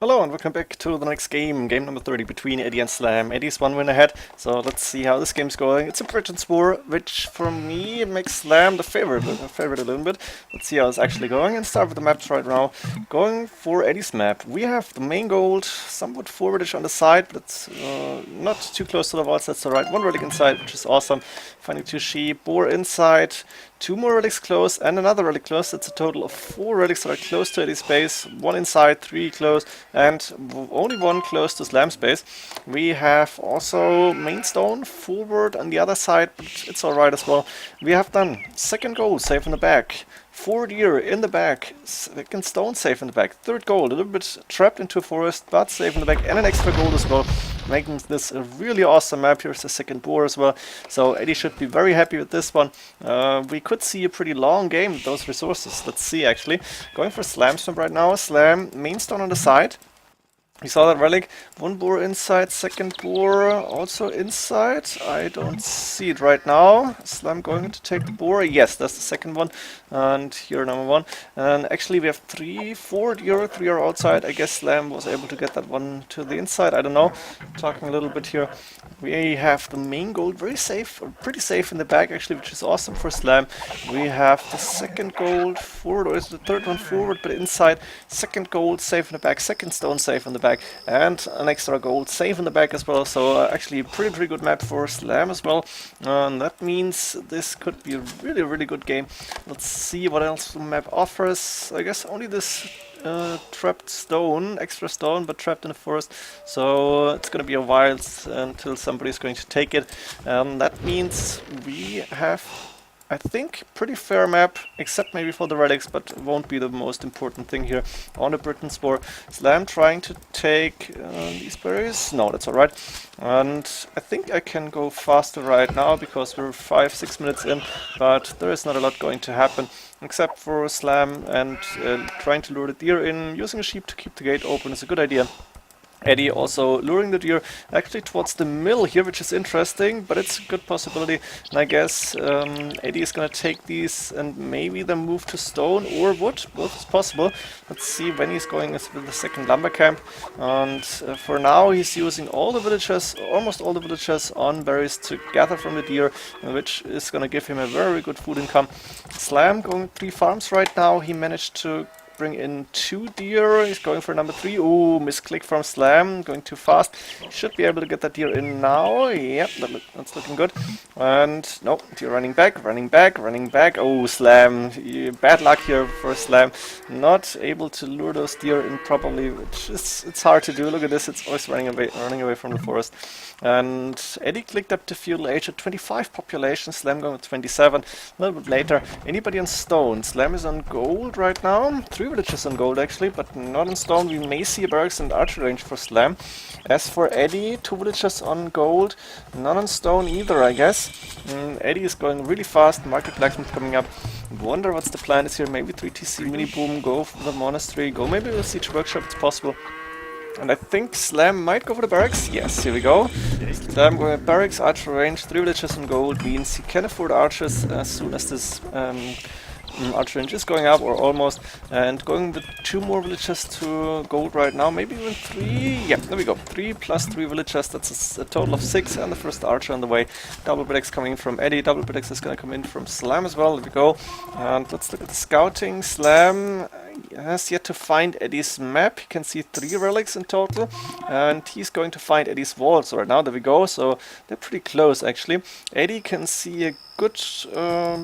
Hello and welcome back to the next game number 30 between Eddie and Slam. Eddie's one win ahead, so let's see how this game's going. It's a Britons war, which for me makes Slam the favorite a little bit. Let's see how it's actually going and start with the maps right now. Going for Eddie's map, we have the main gold, somewhat forwardish on the side, but it's not too close to the walls, that's alright. One relic inside, which is awesome. Finding two sheep, boar inside, two more relics close and another relic close. That's a total of 4 relics that are close to Eddie's base, 1 inside, 3 close, and only 1 close to Slam's base. We have also main stone forward on the other side, but it's alright as well. We have done second goal, safe in the back. 4 deer in the back, second stone safe in the back, third gold, a little bit trapped into a forest, but safe in the back, and an extra gold as well, making this a really awesome map. Here's the second boar as well, so Eddie should be very happy with this one. We could see a pretty long game with those resources. Let's see actually. Going for Slam's map right now. Slam, main stone on the side. We saw that relic, 1 boar inside, second boar also inside. I don't see it right now. Slam going to take the boar. Yes, that's the second one. And here number 1. And actually we have 4 deer, 3 are outside. I guess Slam was able to get that one to the inside. I don't know. Talking a little bit here. We have the main gold very safe, or pretty safe in the back actually, which is awesome for Slam. We have the second gold forward, or is it the third one forward, but inside. Second gold safe in the back, second stone safe in the back, and an extra gold safe in the back as well. So actually a pretty good map for Slam as well. And that means this could be a really good game. Let's see what else the map offers. I guess only this trapped stone, extra stone, but trapped in the forest. So it's gonna be a while until somebody's going to take it. That means we have, I think, pretty fair map, except maybe for the relics, but it won't be the most important thing here on the Britons war. Slam trying to take these berries. No, that's alright. And I think I can go faster right now because we're 5-6 minutes in, but there is not a lot going to happen except for Slam, and trying to lure the deer in. Using a sheep to keep the gate open is a good idea. Eddie also luring the deer actually towards the mill here, which is interesting, but it's a good possibility. And I guess Eddie is gonna take these and maybe then move to stone or wood. Both is possible. Let's see when he's going with the second lumber camp. And for now he's using all the villagers, almost all the villagers, on berries to gather from the deer, which is gonna give him a very good food income. Slam going 3 farms right now. He managed to bring in 2 deer. He's going for number 3. Ooh, misclick from Slam, going too fast. Should be able to get that deer in now. Yep, that's looking good. And no, deer running back. Oh, Slam, bad luck here for Slam. Not able to lure those deer in properly, which is, it's hard to do. Look at this, it's always running away from the forest. And Eddie clicked up to feudal age at 25 population. Slam going with 27. A little bit later. Anybody on stone? Slam is on gold right now. 3 villages on gold actually, but not on stone. We may see a barracks and archer range for Slam. As for Eddie, 2 villages on gold, not on stone either, I guess. Eddie is going really fast. Market blacksmith coming up. Wonder what's the plan is here. Maybe 3 TC mini boom. Go for the monastery. Go maybe with siege workshop. It's possible. And I think Slam might go for the barracks. Yes, here we go. Slam going with barracks, archer range, 3 villages on gold means he can afford archers as soon as this archer range is going up, or almost, and going with 2 more villagers to gold right now, maybe even 3. Yeah, there we go. 3 plus 3 villagers, that's a total of 6, and the first archer on the way. Double predicts coming in from Eddie, double predicts is going to come in from Slam as well. There we go. And let's look at the scouting. Slam has yet to find Eddie's map. He can see 3 relics in total, and he's going to find Eddie's walls right now. There we go, so they're pretty close actually. Eddie can see a good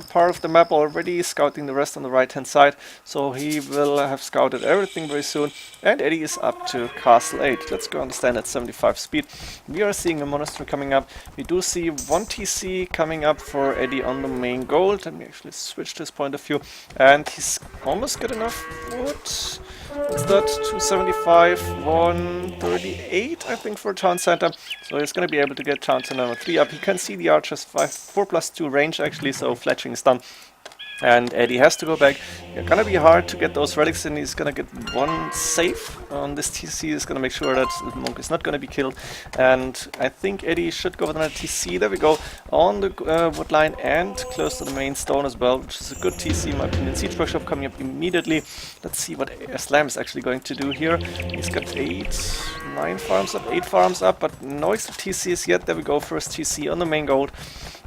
part of the map already, scouting the rest on the right hand side, so he will have scouted everything very soon. And Eddie is up to Castle 8. Let's go understand at 75 speed. We are seeing a monastery coming up. We do see 1 TC coming up for Eddie on the main gold. Let me actually switch to his point of view, and he's almost got enough wood. What's that? 275, 138 I think for town center. So he's going to be able to get town center number 3 up. He can see the archers 4+2 range actually, so fletching is done. And Eddie has to go back. It's gonna be hard to get those relics in. He's gonna get one safe on this TC. He's gonna make sure that the monk is not gonna be killed. And I think Eddie should go with another TC. There we go. On the wood line and close to the main stone as well, which is a good TC in my opinion. Siege workshop coming up immediately. Let's see what Slam is actually going to do here. He's got 8 farms up, but no extra TCs yet. There we go. First TC on the main gold.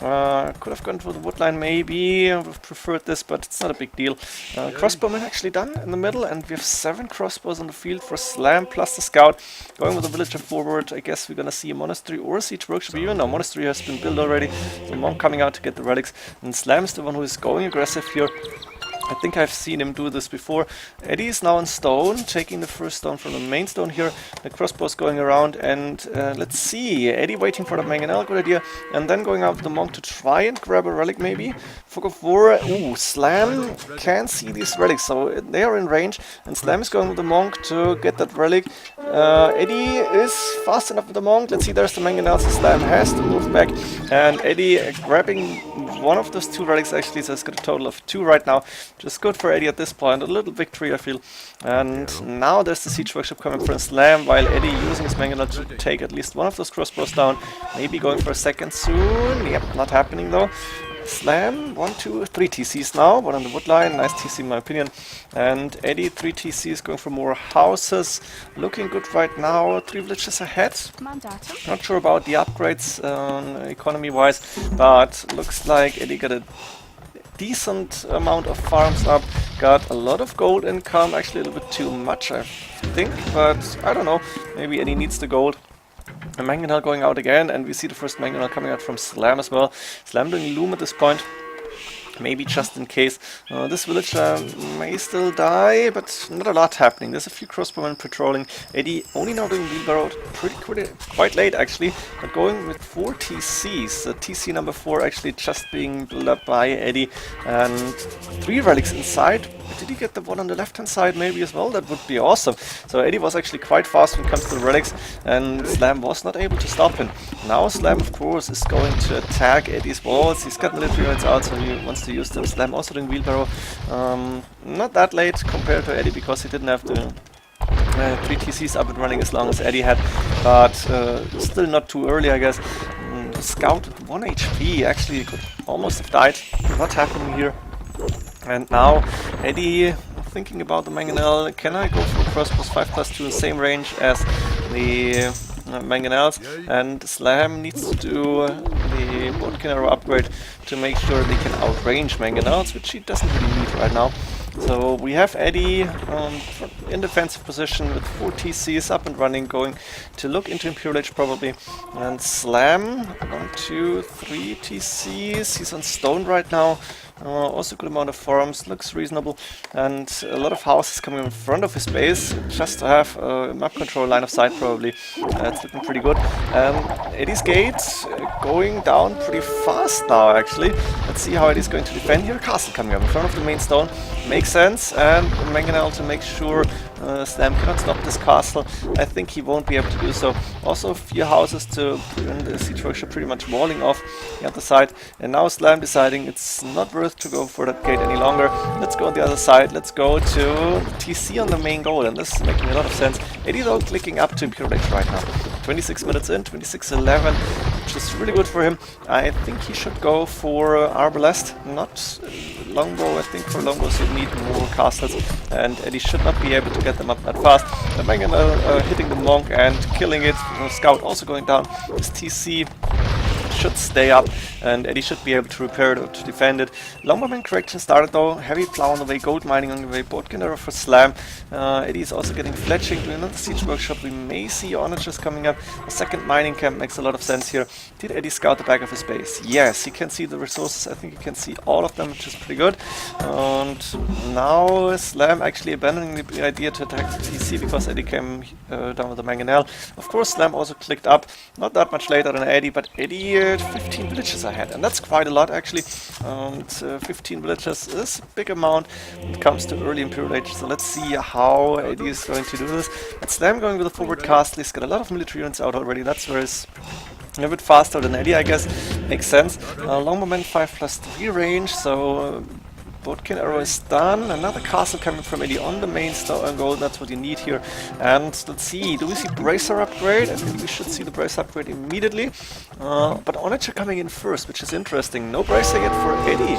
Could have gone for the woodline maybe, I would have preferred this, but it's not a big deal. Crossbowmen actually done in the middle, and we have 7 crossbows on the field for Slam plus the scout. Going with the villager forward, I guess we're gonna see a monastery or a siege workshop, even though monastery has been built already. So monk coming out to get the relics, and Slam is the one who is going aggressive here. I think I've seen him do this before. Eddie is now on stone, taking the first stone from the main stone here. The crossbow's going around, and let's see. Eddie waiting for the mangonel, good idea. And then going out with the monk to try and grab a relic maybe. Fog of War, ooh, Slam can see these relics, so they are in range. And Slam is going with the monk to get that relic. Eddie is fast enough with the monk. Let's see, there's the mangonel, so Slam has to move back. And Eddie grabbing one of those 2 relics actually, so it's got a total of 2 right now. Just good for Eddie at this point, a little victory I feel. And now there's the siege workshop coming for a Slam, while Eddie using his mangonel to take at least one of those crossbows down. Maybe going for a second soon. Yep, not happening though. Slam, 1, 2, 3 TCs now, one on the wood line, nice TC in my opinion. And Eddie, 3 TCs, going for more houses. Looking good right now, 3 villages ahead. Not sure about the upgrades economy wise, but looks like Eddie got a decent amount of farms up, got a lot of gold income, actually a little bit too much I think, but I don't know, maybe Eddie needs the gold. A mangonel going out again, and we see the first mangonel coming out from Slam as well. Slam doing loom at this point. Maybe just in case. This villager may still die, but not a lot happening. There's a few crossbowmen patrolling. Eddie only now doing wheelbarrow quite late actually, but going with 4 TCs. TC number 4 actually just being built up by Eddie, and 3 relics inside. Did he get the one on the left hand side maybe as well? That would be awesome. So Eddie was actually quite fast when it comes to the relics, and Slam was not able to stop him. Now Slam of course is going to attack Eddie's walls. He's got military units out, so he wants to use them. Slam also doing wheelbarrow. Not that late compared to Eddie, because he didn't have the 3 TCs up and running as long as Eddie had, but still not too early I guess. The scout with 1 HP actually could almost have died. What's happening here? And now Eddie thinking about the mangonel. Can I go for crossbows 5+2, the same range as the mangonels? And Slam needs to do the bolt arrow upgrade to make sure they can outrange mangonels, which he doesn't really need right now. So we have Eddie in defensive position with 4 TCs up and running, going to look into Imperial Age probably. And Slam, 1, 2, 3 TCs. He's on stone right now. Also good amount of farms, looks reasonable, and a lot of houses coming in front of his base, just to have map control line of sight probably. That's looking pretty good. Eddie's gate going down pretty fast now actually. Let's see how Eddie's going to defend here. Castle coming up in front of the main stone, makes sense, and mangonel to make sure Slam cannot stop this castle. I think he won't be able to do so. Also a few houses to prevent the siege workshop pretty much walling off the other side, and now Slam deciding it's not worth to go for that gate any longer. Let's go on the other side. Let's go to TC on the main goal, and this is making a lot of sense. Eddie though clicking up to Imperial Age right now. 26 minutes in, 26:11, which is really good for him. I think he should go for Arbalest, not longbow. I think for longbows you need more castles, and Eddie should not be able to get them up that fast. The mangonel hitting the monk and killing it. Scout also going down. His TC should stay up, and Eddie should be able to repair it or to defend it. Longbowman correction started though, heavy plow on the way, gold mining on the way, boat arrow for Slam. Eddie is also getting fletching, doing another siege workshop. We may see onagers coming up. A second mining camp makes a lot of sense here. Did Eddie scout the back of his base? Yes, he can see the resources. I think he can see all of them, which is pretty good. And now Slam actually abandoning the idea to attack the TC because Eddie came down with the mangonel. Of course Slam also clicked up, not that much later than Eddie, but Eddie 15 villages ahead, and that's quite a lot actually. 15 villages is a big amount when it comes to early Imperial Age, so let's see how Eddie is going to do this. And Slam going with a forward castle. He's got a lot of military units out already. That's where he's a bit faster than Eddie, I guess. Makes sense. Longbowman 5+3 range, so Boatkin arrow is done. Another castle coming from Edie on the main goal. That's what you need here. And let's see, do we see Bracer upgrade? I think we should see the Bracer upgrade immediately. But Onager coming in first, which is interesting. No Bracer yet for Edie.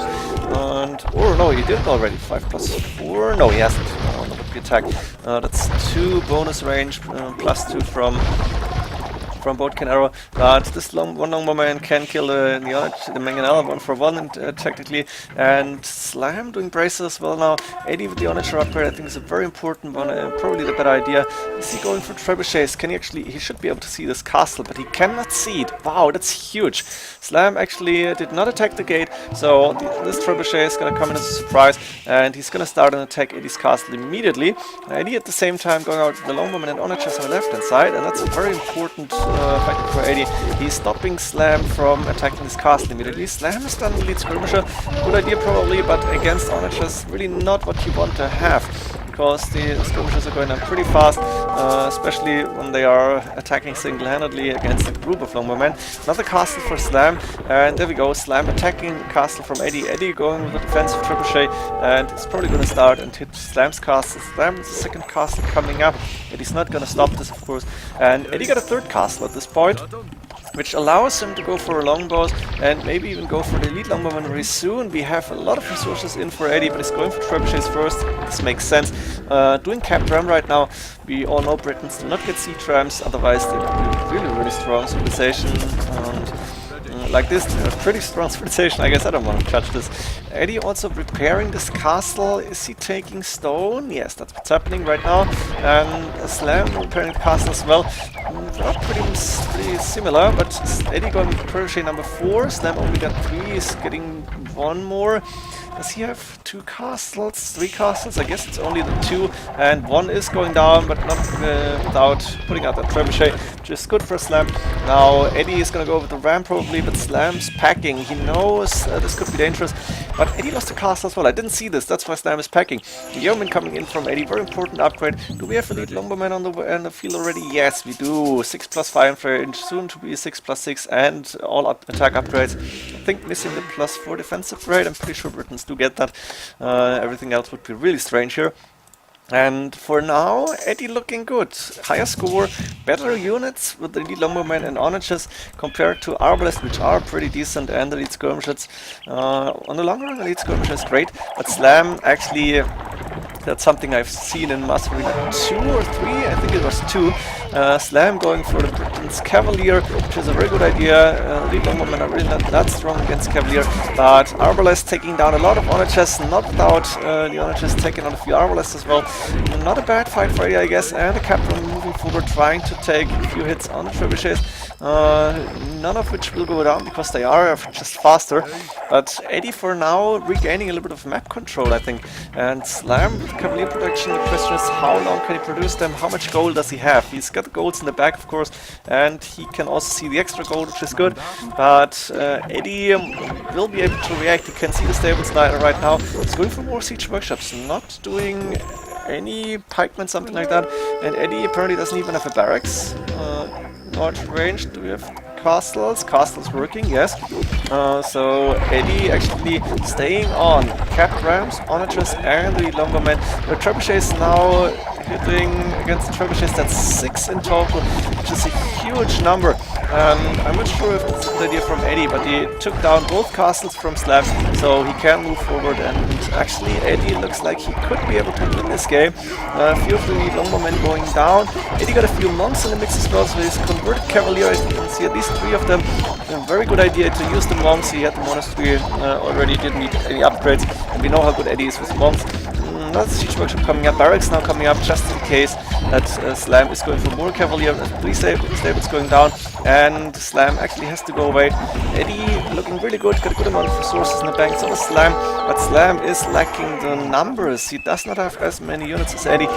And, or no, he didn't already. 5+4. No, he hasn't on the attack. That's 2 bonus range, +2 from Boatkin arrow, but this one long moment can kill the Mangonel 1-for-1 technically, and Slam doing braces as well now. Edie with the Onager upgrade I think is a very important one, probably the better idea. Is he going for trebuchets? Can he actually, he should be able to see this castle, but he cannot see it. Wow, that's huge. Slam actually did not attack the gate, so this trebuchet is going to come in as a surprise, and he's going to start an attack Edie's castle immediately. Edie at the same time going out the long moment and Onagers on the left hand side, and that's a very important factor for Edie. He's stopping Slam from attacking his castle immediately. Slam is done the lead skirmisher. Good idea probably, but against Onagers really not what you want to have, because the skirmishers are going down pretty fast, especially when they are attacking single-handedly against a group of longbowmen. Another castle for Slam, and there we go, Slam attacking the castle from Edie. Edie going with a defensive trebuchet, and it's probably going to start and hit Slam's castle. Slam's second castle coming up. Eddie's not going to stop this, of course, and Edie got a third castle at this point, which allows him to go for longbows and maybe even go for the elite longbowman very soon. We have a lot of resources in for Edie, but he's going for trebuchets first. This makes sense. Doing cap ram right now. We all know Britons do not get siege rams, otherwise they would be really strong civilization. And like this, a pretty strong civilization. I guess I don't want to touch this. Edie also repairing this castle. Is he taking stone? Yes, that's what's happening right now. And Slam repairing the castle as well. Pretty similar, but Edie going with crochet number 4. Slam only got 3, is getting 1 more. Does he have 2 castles? 3 castles? I guess it's only the 2, and 1 is going down, but not without putting out that trebuchet, which is good for Slam. Now Edie is going to go with the ram probably, but Slam's packing. He knows this could be dangerous, but Edie lost a castle as well. I didn't see this, that's why Slam is packing. The yeoman coming in from Edie, very important upgrade. Do we have elite longbowmen on the field already? Yes, we do. 6+5 range, soon to be 6+6, and all attack upgrades. I think missing the +4 defensive rate. I'm pretty sure Britons do get that. Everything else would be really strange here. And for now, Edie looking good. Higher score, better units with the elite longbowmen and onagers compared to arbalists, which are pretty decent, and the elite skirmishers. On the long run, elite skirmisher is great, but Slam actually, that's something I've seen in Master Arena 2 or 3, I think it was 2. Slam going for the Britons Cavalier, which is a very good idea. Elite longbowmen are really not that strong against Cavalier, but arbalists taking down a lot of onagers, not without the onagers taking on a few arbalists as well. Not a bad fight for Edie, I guess, and the captain moving forward, trying to take a few hits on the trebuchets, none of which will go down because they are just faster. But Edie for now regaining a little bit of map control, I think. And Slam with Cavalier production, the question is how long can he produce them, how much gold does he have? He's got the golds in the back, of course, and he can also see the extra gold, which is good. But Edie will be able to react. He can see the stables right now. He's going for more siege workshops, not doing any pikemen, something like that. And Edie apparently doesn't even have a barracks. Large range, do we have castles? Castles working, yes. So Edie actually staying on cap rams, onagers, and the longbowmen. The trebuchets now hitting against the trebuchets, that's 6 in total, which is a huge number. I'm not sure if it's the idea from Edie, but he took down both castles from Slam, so he can move forward, and actually Edie looks like he could be able to win this game. A few of the longbowmen going down. Edie got a few monks in the mix as well, so he's converted Cavalier, as you can see at least 3 of them. A very good idea to use the monks. He had the monastery already, didn't need any upgrades, and we know how good Edie is with monks. Another siege workshop coming up, barracks now coming up just in case that Slam is going for more Cavalier. 3 stables going down, and Slam actually has to go away. Edie looking really good, got a good amount of resources in the bank, so does Slam, but Slam is lacking the numbers. He does not have as many units as Edie.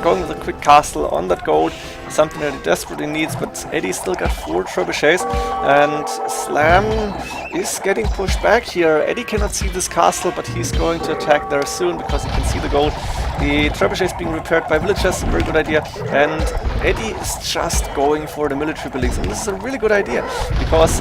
Going with a quick castle on that gold, something that he desperately needs, but Edie still got 4 trebuchets, and Slam is getting pushed back here. Edie cannot see this castle, but he's going to attack there soon because he can see the gold. The trebuchet is being repaired by villagers, very good idea. And Edie is just going for the military buildings, and this is a really good idea because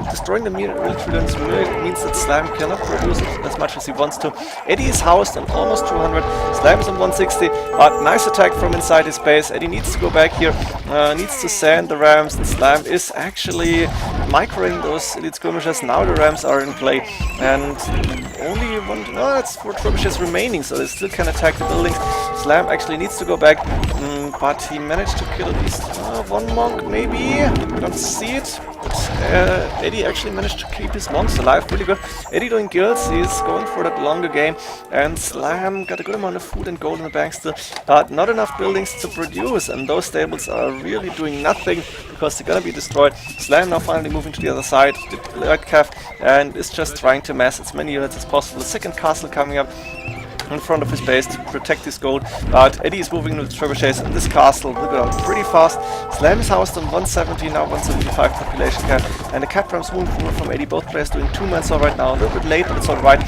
destroying the military buildings really means that Slam cannot produce as much as he wants to. Edie is housed on almost 200, Slam is on 160, but nice attack from inside his base. Edie needs to go back here, needs to sand the rams, and Slam is actually microing those elite skirmishers. Now the rams are in play, and only one, no, that's 4 trebuchets remaining, so they still can attack the buildings. Slam actually needs to go back, but he managed to kill at least one monk, maybe. I don't see it. But Edie actually managed to keep his monks alive, really good. Edie doing guilds, he's going for that longer game, and Slam got a good amount of food and gold in the bank still, but not enough buildings to produce, and those stables are really doing nothing because they're gonna be destroyed. Slam now finally moving to the other side, the light calf, and is just trying to mass as many units as possible. The second castle coming up in front of his base to protect his gold, but Edie is moving with trebuchets, and this castle will go pretty fast. Slam is housed on 170, now 175 population cap, and the cap ramps moving forward from Edie. Both players doing 2-man saw right now, a little bit late, but it's alright.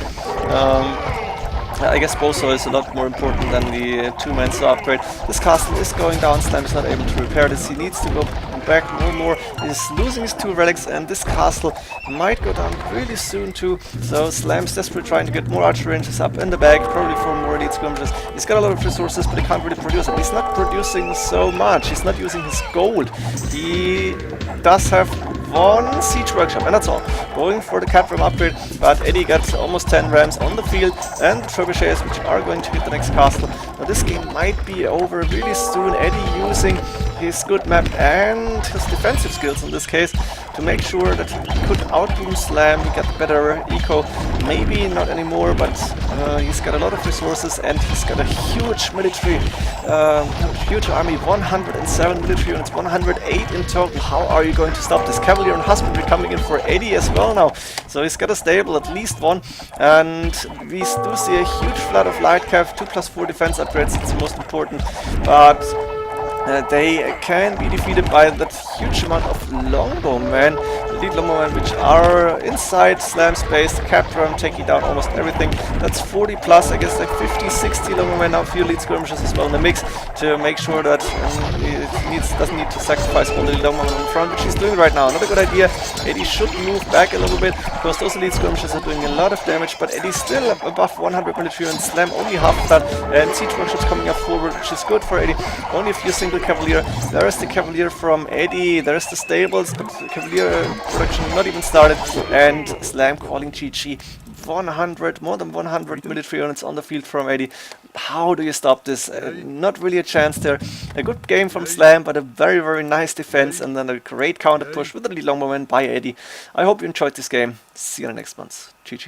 I guess Boso is a lot more important than the 2-man saw upgrade. This castle is going down, Slam is not able to repair this, he needs to go back more. He's losing his 2 relics, and this castle might go down really soon too. So Slam's desperately trying to get more archer ranges up in the bag, probably for more elite skirmishes. He's got a lot of resources, but he can't really produce it. He's not producing so much, he's not using his gold. He does have 1 siege workshop, and that's all. Going for the cap ram upgrade, but Edie got almost 10 rams on the field, and the trebuchets which are going to hit the next castle. Now this game might be over really soon. Edie using his good map and his defensive skills in this case to make sure that he could outboom Slam. He got better eco, maybe not anymore, but he's got a lot of resources, and he's got a huge military, huge army, 107 military units, 108 in total. How are you going to stop this? Cavalier and Husbandry coming in for Edie as well now, so he's got a stable, at least 1, and we do see a huge flood of light cav, 2+4 defense upgrades, it's the most important, but they can be defeated by that huge amount of longbowmen, elite longbowmen, which are inside Slam space. The cap ram taking down almost everything. That's 40 plus, I guess like 50, 60 longbowmen, now a few elite skirmishers as well in the mix to make sure that it doesn't need to sacrifice one elite longbowman in front, which he's doing right now. Not a good idea. Edie should move back a little bit because those elite skirmishers are doing a lot of damage, but Eddie's still above 100 military, and Slam only half of that, and siege workshops coming up forward, which is good for Edie. Only a few single cavalier. There is the cavalier from Edie, there is the stables, but the cavalier production not even started, and Slam calling GG. 100, more than 100 military units on the field from Edie. How do you stop this? Not really a chance there. A good game from Slam, but a very nice defense, and then a great counter push with a lead longbowman by Edie. I hope you enjoyed this game. See you in the next month. GG.